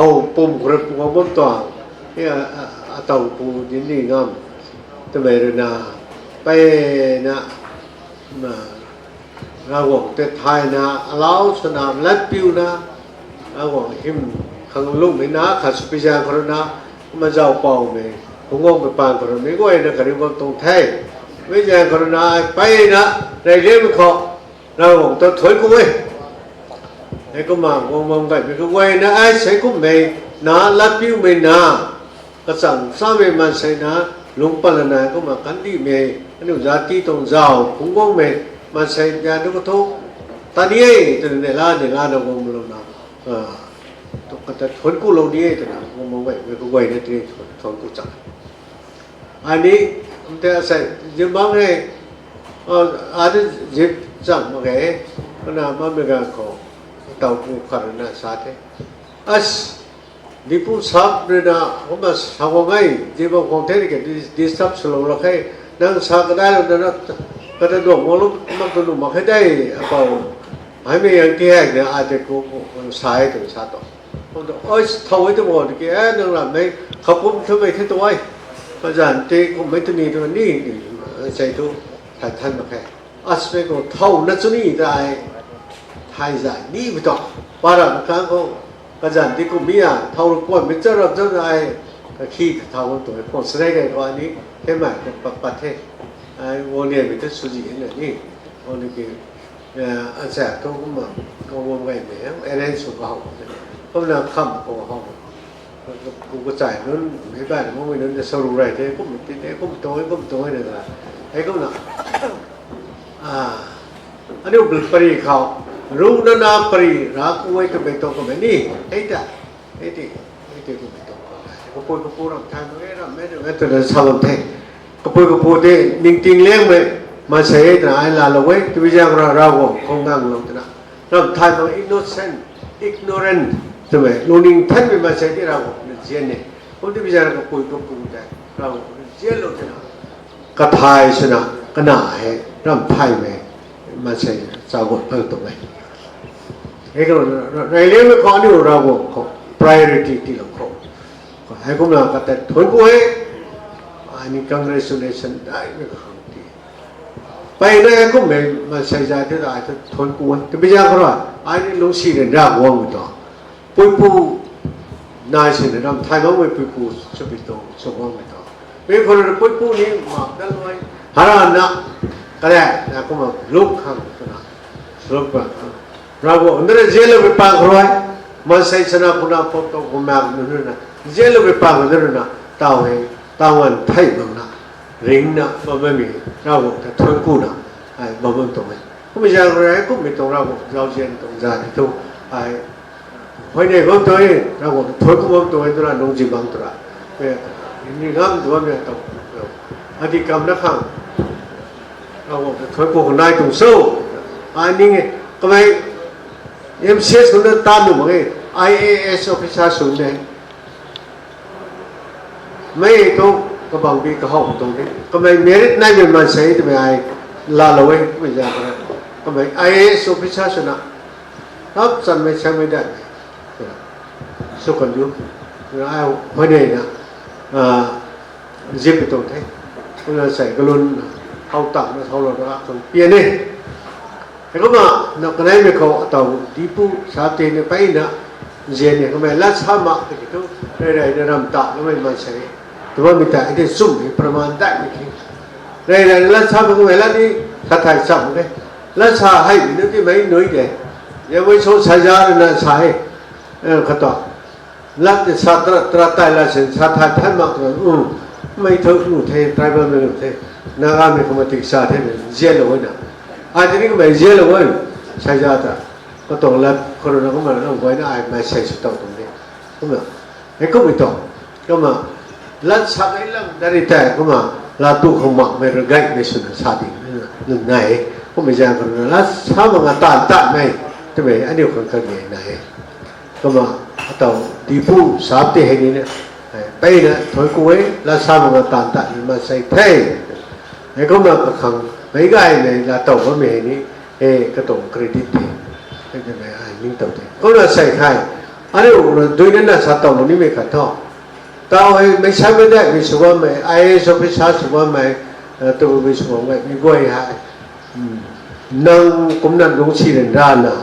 เอาปุ่มกระปุกบนตัวเนี่ยเต่าปูดินนี่งามทำไมเรนาไปนะมาเราบอกแต่ไทยนะเราสนามลัดปิวนะเราบอกหิมขังลุ่มไม่นะขัดสปิจารคนนะมาเจ้าเป่าไหมผมงงไปปานคนนี้ก็ไอ้นะกันนี้ว่าตรงไทยไม่ใช่คนนะไปนะในเรื่องเขาเราบอกตัวถอยกูไว้ไอ้ก็มามองไปไปก็ไว้นะไอ้ใส่กูไม่นะลัดปิวไม่นะก็สั่งสามีมันใส่นะลุงปลนาก็มากันดีไม่อันนี้ญาติตรงเจ้าผมงงไม่มาใส่ยาดูก็ทุกตอนนี้ตัวเนี่ยล้านเรางงลงนะตัวก็จะทนกู้ลงนี้ตัวนะงงไปไปก็ไว้เนี่ยตัวทนกู้จังอันนี้ผมจะใส่ยืมบ้างให้อาจจะยืมจังมาแก่ก็น่ามาไม่กันเขาเต่ากู้ขนาดนั้นสาธิดิปูซับเนี่ยนะผมมาสังเกตจีบของเทนิคดิสซับสโลว์ละแค่นั่งสักได้แล้วนะก็จะดูมองลูกมันก็ดูมาแค่ได้เปล่าให้ไม่ยังที่แห่งเนี่ยอาจจะกูสายถึงชาติผมจะโอ้ยทว่าจะบอกที่นั่งหลับไม่เขาพูดทำไมที่ตัวไอ้อาจารย์ที่ผมไม่ตัวนี้ตัวนี้ใช่ทุกท่านมาแค่อาสเปกของเท่านั้นตัวนี้ได้ไทยใจนี่ไม่ต้องปาระครั้งก็อาจารย์ที่กูมีอ่ะเท่าลูกคนไม่เจอรับเจอได้ขี้เท่าตัวผมแสดงกันว่านี้เห็นไหมประเทศไอ้วันนี้มีแต่สุจิเนี่ยนี่วันนี้คืออาจารย์เขาก็มาเขาบอกไงเนี่ยเอเดนสุขเขาเขาเนี่ยคำของเขากูก็จ่ายนู้นไม่ได้เพราะไม่นั้นจะสรุปอะไรเท่ก็ไม่ติดก็ไม่ตัวเนี่ยนะไอ้ก็น่ะอันนี้เป็นปริเขารู้นาปริรักไว้ก็ไม่ต้องก็ไม่นี่ไอ้ที่ก็ไม่ต้องก็พูดรำทางไม่รำไม่ต้องสาวเท่ก็พูดเท่นิ่งๆเลี้ยงไปมาเสียแต่ไอ้ลาลอยที่วิจารณ์เราคงนั่งลงนะเราทายมัน ignorant ใช่ไหมลุงนิ่งท่านไม่มาเสียที่เราเจียนเนี่ยคนที่วิจารณ์ก็พูดได้เราเจียนลงนะก็ทายชนะก็หนาให้รำทายไหมมาเสียสาวกเพิ่มตรงไหนไอ้ก็ในเรื่องของนี่เราเขา priority ที่เราเขาให้ผมนะก็แต่ทนกูให้อันนี้ congratulation ได้ไม่ก็ไปเนี่ยก็ไม่มาใช้ใจที่ได้ทนกูแต่ไม่ยากหรอกอันนี้ลุงสีเนี่ยรักวังไม่ต้องปุ๊บนายสิเนี่ยทำไทยมันไม่ปุ๊บชอบไปต้องชอบวังไม่ต้องไม่คนเราปุ๊บนี่มาได้เลยฮารานะก็ได้นะก็มาลุกขังนะลุกขังเราก็อันนั้นเจลไปปังครอยมาใช้ชนะคุณอาพบต้องคุณแม่นู่นนะเจลไปปังนู่นนะตาววันไทยบ้างนะริงนะบ่ไม่มีเราก็ทนกู้นะไอ้บ่มันตรงไหนก็ไม่ใช่อะไรก็ไม่ตรงเราเรียนตรงใจทุกไอ้วันนี้ผมตัวเองเราก็ทนกู้ผมตัวเองตัวนั้นลงจีบังตัวเนี่ยนี่งามตัวเนี่ยต้องอธิกรรมนะครับเราก็ทนกู้คนนายตรงสู้อันนี้ก็ไม่MCS คนนั้นตามดูมั้งIAS officer สุดเลยไม่ต้องก็บางทีก็ห้องตรงนี้ก็ไม่เมริทนั่นเป็นมันใช่ที่ไม่ไอ้ลาลอยไม่ยากนะก็ไม่ไอ้สุพิชาชนะครับสันไม่ใช่ไม่ได้สุขันยุไอ้ไม่ได้นะจิบไปตรงนี้ก็เลยใส่กระลุนเขาตักนะเขาหลอดรักตรงเปียนี่แต่ก็มานักเรียนไม่เขาต่อดีปูสาธิตเนี่ยไปนะเจนเนี่ยก็ไม่ลัดซ้ำมาแต่ก็ได้รำตาแล้วไม่มาใช้แต่ว่ามีแต่ไอ้ที่ซุ่มประมาณได้ไม่ถึงได้ลัดซ้ำก็ไม่ลัดนี่ถ้าถ่ายซ้ำเลยลัดซ้ำให้นึกที่ไม่หนุ่ยเดียยังไม่ชดใช้ยาเลยนะใช้ขต่อลัดซ้ำตระตายลัดเส้นซ้ำถ่ายท่านมากเลยไม่เท่าหนูเทไตรบ้านไม่หนูเทนาการไม่คงมาติดสาเทเนี่ยเจลเลยนะอาจจะนี่ก็ไม่เจลเลยใช้ยาแต่ก็ต้องลัดคนเราก็มาต้องไว้นะไอ้ไม่ใช่สุดตรงนี้ก็มาไอ้ก็ไม่ต้องก็มาลัดสักไอ้เรื่องdariแต่ก็มาลาตุเขาหมักไม่ระไงไม่สุดสาดิหนึ่งไหนก็ไม่ใช่คนนั้นลัดซ้ำมันตาไม่ทำไมอันนี้คนกันไหนก็มาต่อดีผู้สามที่เห็นนี่เนี่ยไปนะถอยกุ้ยลัดซ้ำมันตามาใส่เท่ไอ้ก็มาขังไม่ไกลเลยลาต่อก็ไม่เห็นนี่ก็ต้องเครดิตดีไม่ใช่ไหมไอ้ยิ่งต่อเลยก็เราใส่ใคร อันนี้ดูนั่นน่ะสัตว์ตัวนี้ไม่ขัดท่อแต่ไม่ใช่ไม่ได้วิศวะไหมไอ้สพิชาสวะไหมตัววิศวะไหมมีบ่อยหายนั่งกุมนั่นลงชีเรนด้านน่ะ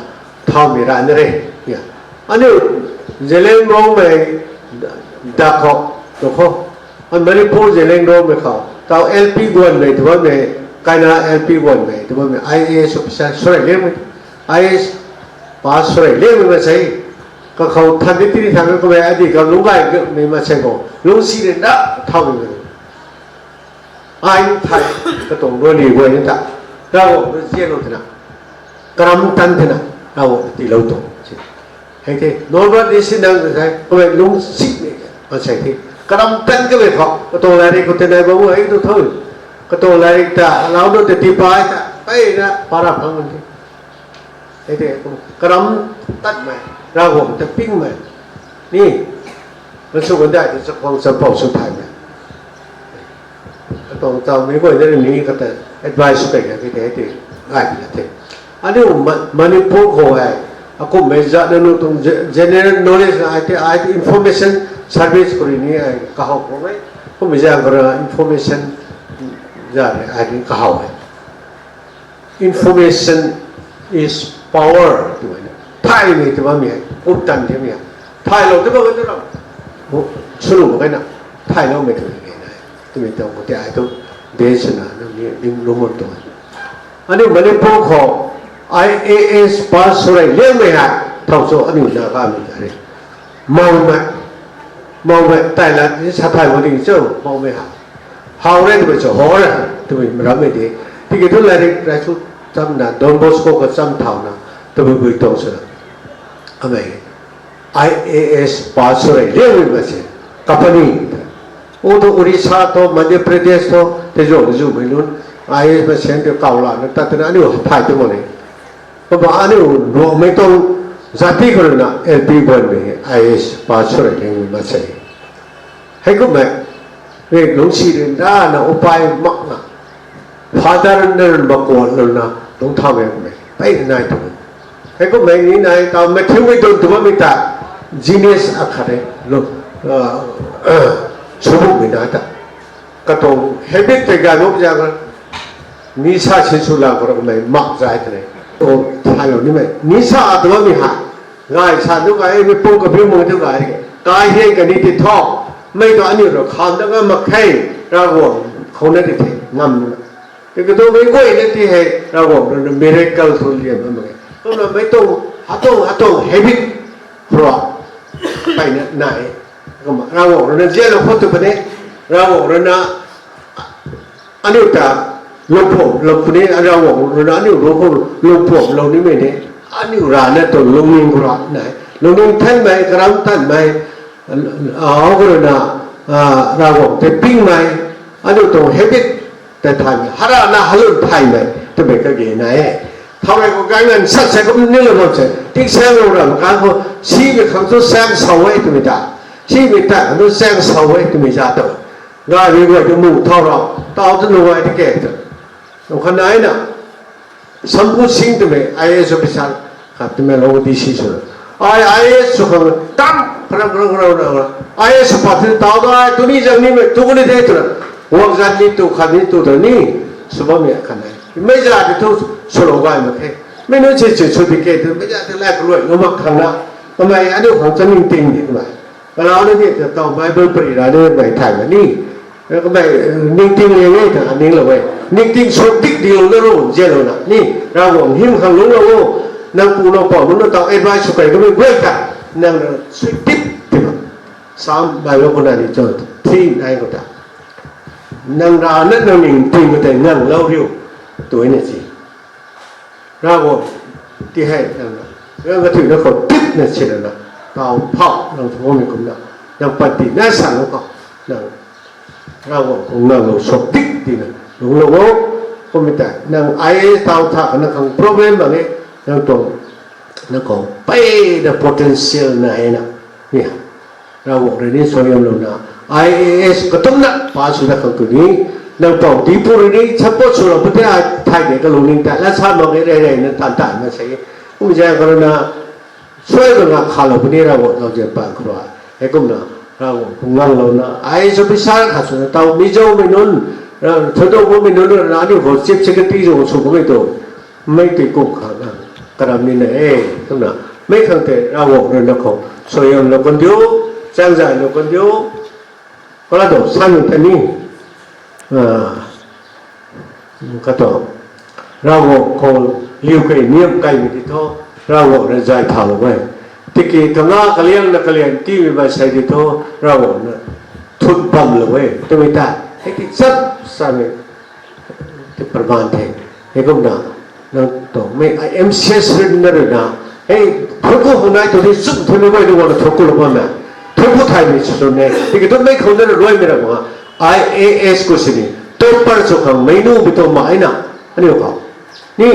ท่ามีร้านเลยเนี่ยอันนี้เจริญร้องไหมดักเขาตัวเขาอันมันนี่พูดเจริญร้องไหมเขาแต่ LP กวนไหมตัวไหมการน่ะ LP กวนไหมตัวไหม IAS สพิชาสวยเลี้ยงไหม IAS ป้าสวยเลี้ยงไหมไม่ใช่ก็เขาทันทีที่ทำก็ไม่อดีตก็ลุงไก่ก็ไม่มาใช่ก็ลุงซีเรนด้าเท่ากันไอ้ไทยก็ต้องรู้ดีกว่านี้จ้ะเราเสียเราเถอะนะกรำตันเถอะนะเราตีเราต้องให้ที่โน้ตว่าดิสินังใช่ก็ไม่ลุงซีเนี่ยมาใช่ที่กรำตันก็ไม่เขาก็ต้องอะไรก็เท่าไหร่บ้างไอ้ตัวเท่าก็ต้องอะไรแต่เราโดนตีไปแต่ไปนะปาราพังมันที่ให้ที่กรำตันไหมเราผมจะปิ้งไหมนี่มันสู้กันได้แต่สักวันสักพอสุดท้ายไหมต้องเจ้าไม่ก็เรื่องนี้ก็แต่ advice กันอย่างที่ได้ที่ง่ายที่สุดอันนี้มันนี่พูดเขาไอ้aku meja dan untuk general knowledge IT information service kuri ni kahau ko mai ko meja kora information ja IT kahau information is power tu ni thai ni tu mi uttan dia mi thai lo tu ba tu lo sulu ba na thai lo me tu ni na tu mi tong ko ti ai tu desana no mi ling lo mo tu ani mane po kho IAS pass ဆိုတဲ့လက်မဲ့ဟာထောက်ဆိုအနုနာကမိတယ်မောင်မဲ့တိုင်လာဒီစထိုင်ဝင်ဒီစုံမောင်မဲ့ဟာဟောင်းတဲ့သူဆိုဟောတယ်သူမရမဲ့ဒီဒီကတော့လည်းရဆုသမ်နာဒွန်ဘော့စကိုကစမ်ထောင်းနာသူဘယ်တော့ဆိုအမေ IAS pass ဆိုတဲ့လက်မဲ့ပဲကပနီအိုတိုအိုရီစာတော့မధ్య ประเทศတော့တေဂျိုဂျူမီလွန် IAS ပဲဆန်တဲ့ကောက်လာတတ်တဲ့အနေကိုထိုက်တယ်မို့လေဘာအနေကိုไม่ต้องzati korna LP bon me IAS pass ဆိုတဲ့နေမှာဆက်ဟဲ့ကမဲဒီလုံးစီရင်ဒါနာဥပိုင်မက father နဲ့ဘကောလုံးနာလုံးထားမယ်မဲပိုက်နိုင်တယ်ဟဲ့ကမဲနေနိုင်တော့မထေဝိတုဒဝမိတာ genius အခါတဲ့လို့ဆိုဖို့မိနာတာကတော့ habit တွေကလို့ကြာကနိစာချစ်ဆူလာကတော့မဲမက်ဇိုက်တယ်โอ้ทายนี่มั้ยนิสาตัวมีหาง่ายชาตุกายมีปุ๊กกับพี่มือตุกายกายเฮกันนี่ติดท่อไม่ต้องอันนี้หรอกคำแล้วก็มาแข่งเราบอกเขาเนี่ยติดงำนี่ก็ตัวไม่ค่อยเนี่ยที่ให้เราบอกเราเมริกาสุริยะมันเราไม่ต้องหาต้องเฮบิตเพราะไปเนี่ยไหนก็มาเราบอกเราเจ้าเราพูดถึงประเด็นเราบอกเรานะอันนี้แต่ลบผมลบคนนี้เราบอกเรานี่ลบผมลบผมเรานี่ไม่เนี่ยอันนี้ร้านเนี่ยตัวลงนิ่งกว่าไหนลงนิ่งท่านไหมกระทำท่านไหมก็เลยนะเราบอกแต่ปิ้งไหมอันนี้ตัวเฮบิตแต่ทานฮารานะฮัลโหลไทยไหมจะเป็นก็เกี่ยไหนทำไมก็การเงินสักเซก็นี่เลยบอกเสร็จที่แซงเราเราการเขาชี้ไปคำตัวแซงเสาไว้ตัวไม่ได้ชี้ไปแต่ตัวแซงเสาไว้ตัวไม่ได้ตัวง่ายเลยว่าจะมุ่งเท่าเราต่อจะรวยที่แก่ตัวเราขนาดน่ะสมบูรณ์สิ่งที่ไม่ IAS พิจารณาครับที่ไม่ลงดีสิสุดIAS สุขตั้มพลังเรา IAS พัฒนาต่อได้ตัวนี้จังนี้ไม่ตัวนี้ได้ตัววันจันทร์นี้ตัวขันนี้ตัวนี้สมบูรณ์ขนาดไม่จะได้ตัวสโลกายมาแค่ไม่รู้จะชุดที่เกิดไม่จะได้แลกรวยเรามาขังละทำไมอันนี้ของจะนิ่งติงดีกว่าเราเนี่ยจะต้องไม่เปิดปริราเนี่ยไม่ถ่ายแบบนี้แล้วก็ไม่นิ่งติงเลยเนี่ยแต่อันนี้เราไม่นิ่งติงสุดติ๊กเดียวแล้วรู้เจริญนะนี่เราบอกหิ้มขังลุงเรานั่งปูเราปอดลุงเราต้องเอ็ดไว้สุขไปก็ไม่เว้ยกันนั่งสุดติ๊กที่มันสามใบว่าคนนั้นนี่เจอที่ไหนก็ได้นั่งร้านนั่งนิ่งติงก็แต่นั่งเล่าเรียวตัวนี้สิเราบอกที่ให้นั่งแล้วก็ถึงแล้วก็ติ๊กเนี่ยเฉยนะเตาเผาเราทั้งหมดมีคนนั่งนั่งปฏิน่าสั่งแล้วก็นั่งเราบอกคงนั่งเราสติ๊กที่นั่นหลวงเราก็ไม่แต่นั่งไอ้เตาถ่านนั่งของ problem แบบนี้นั่งตรงนั่งของไป the potential ไหนนะเนี่ยเราบอกเรื่องนี้สวยงามเลยนะ IAS ก็ต้องนั่งพาสุดของตัวนี้นั่งตรงที่พูดนี้เฉพาะส่วนเราประเทศไทยเนี่ยก็ลงนิ่งแต่ละชาติมองได้ๆนั่นต่างๆมาใช้ผู้ใหญ่ก็นะ ช่วยกันข่าวพวกนี้เราจะปากครัวไอ้กุมนะเราคงงั้นเรานะไอ้สปิชาข้าสุดเตามีเจ้าไม่นุ่นถ้าตัวผมไม่นุ่นร้านนี้ผมเจ็บเช็คตีโจสุขไม่ตัวไม่ติดกุกข้างนะกระดานนี้นะกุมนะไม่ขังแต่เราเรื่องนักของสวยงามเราคนเดียวแจ้งใจเราคนเดียวก็แล้วตัวสั้นแต่นี้ก็ตัวเราคงเลี้ยวไก่เนียมไก่ไม่ติดท่อเราเรื่องใจข่าวไว้ที่กี่ทั้งนั้นกเลี้ยงนักเลี้ยงที่มีมาใช้ติดท่อเราเนี่ยทุบปั๊มเลยเว้ยตัวไม่ได้ไอ้ที่ซับซ้ำที่ประมาณเท่ไอ้ก็นะนั่นตัวไม่ไอ้MCSเรื่องนั้นนะไอ้ทุกคนไหนตัวที่สุดที่ไม่ไหวตัวนั้นทุกคนรู้ไหมทุกคนไทยมีส่วนเนี่ยที่กี่ตัวไม่คนนั้นรวยไม่ได้มั้งIAS ก็สิ่งนี้ตัวปัจจุบันไม่รู้ไปตัวมาไอ้น่ะอันนี้ก็นี่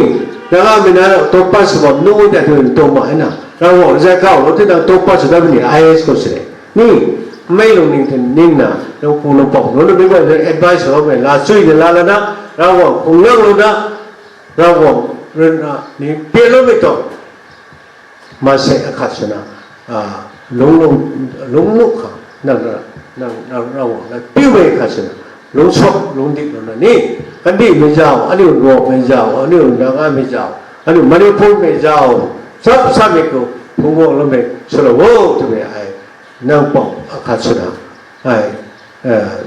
แล้วมีนะตัวปัจจุบันนู้นแต่ตัวมาไอ้น่ะเราบอกจะเข้าเราที่นั่งตัวปัจจุบันนี่ IAS ก็สิ่งนี้ไม่ลงนิ่งถึงนิ่งนะเราคงเราบอกเราไม่ว่าจะ advice เราไม่ลาช่วยจะลาแล้วนะเราบอกคงเรื่องเรานะเราบอกเรื่องนี้เปลี่ยนเราไม่ต้องมาใช้อาคาชนะลงลุกเขานั่นเราบอกนะปิ้วไปอาคาชนะลงชอบลงดิบเรานะนี่กันดีไม่เจ้าอันนี้รวมไม่เจ้าอันนี้นางไม่เจ้าอันนี้มันนี่พูดไม่เจ้าซับไม่กูคงบอกเราไม่สรุปว่าทำไมไอ้นั่งปอกอาคาชนะไอ้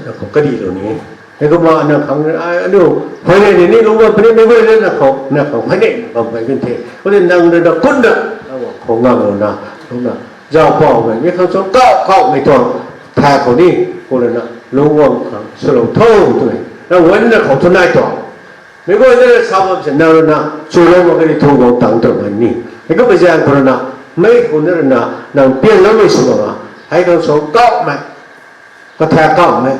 แล้วก็ดีเหล่านี้แล้วก็มานั่งขังอันนี้ภายในนี้รู้ว่าภายในไม่ได้นะเขาภายในบางไปเป็นเทเพราะฉะนั้นนั่งเดินกุ้นนะเราบอกของงามเรานะรู้นะเจ้าพ่อไปไม่เขาชอบเข้าไม่ต้องแทนคนนี้คนละนะรู้ว่าสรุปเท่าตัวแล้ววันนั้นเขาทนายต่อไม่ว่าจะสาวแบบนั้นนะช่วยเราไม่ได้ทุ่งของต่างตัวมันนี่แล้วก็ไปแจ้งคนนั้นไม่คนนั้นนะนั่งเปลี่ยนแล้วไม่สมบูรณ์ให้เขาชอบเข้าไหมก็แทนเข้าไหม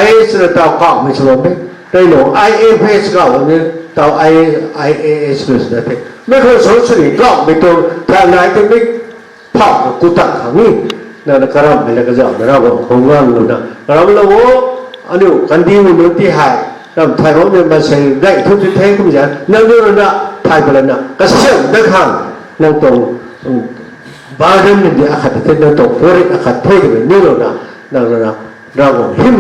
IAS เราเข้าไม่สมบูรณ์ไหมได้หนู IAS เข้าเนี่ยตัว IAS เลยนะไม่เคยสอนสิ่งเข้าไม่ตัวแทนไหนก็ไม่พอกูตั้งขังนี่นั่นก็รับไม่ได้ก็จะเราบอกของว่างเลยนะเราเราโอ้อันนี้กันดีมันที่หายเราไทยเราเนี่ยมาใช้ได้ทุกที่แท้ก็ไม่ใช่นั่นเรื่องนั้นไทยไปแล้วนะก็เชื่อได้ข้างนั่งตรงบาร์เดนนี่อาคาเทนั่งตรงโฟร์อาคาเทก็เป็นนี่แล้วนะนั่นนะเราบอกหิม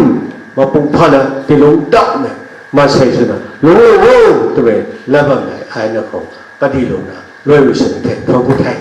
มาปุ่มพันนะที่ลงดับเนี่ยมาใช้สินะลงโอ้ตัวเป็นแล้วแบบไหนไอ้เนี่ยเขาก็ดีลงนะรวยวิเศษเทพเขาพูดไทย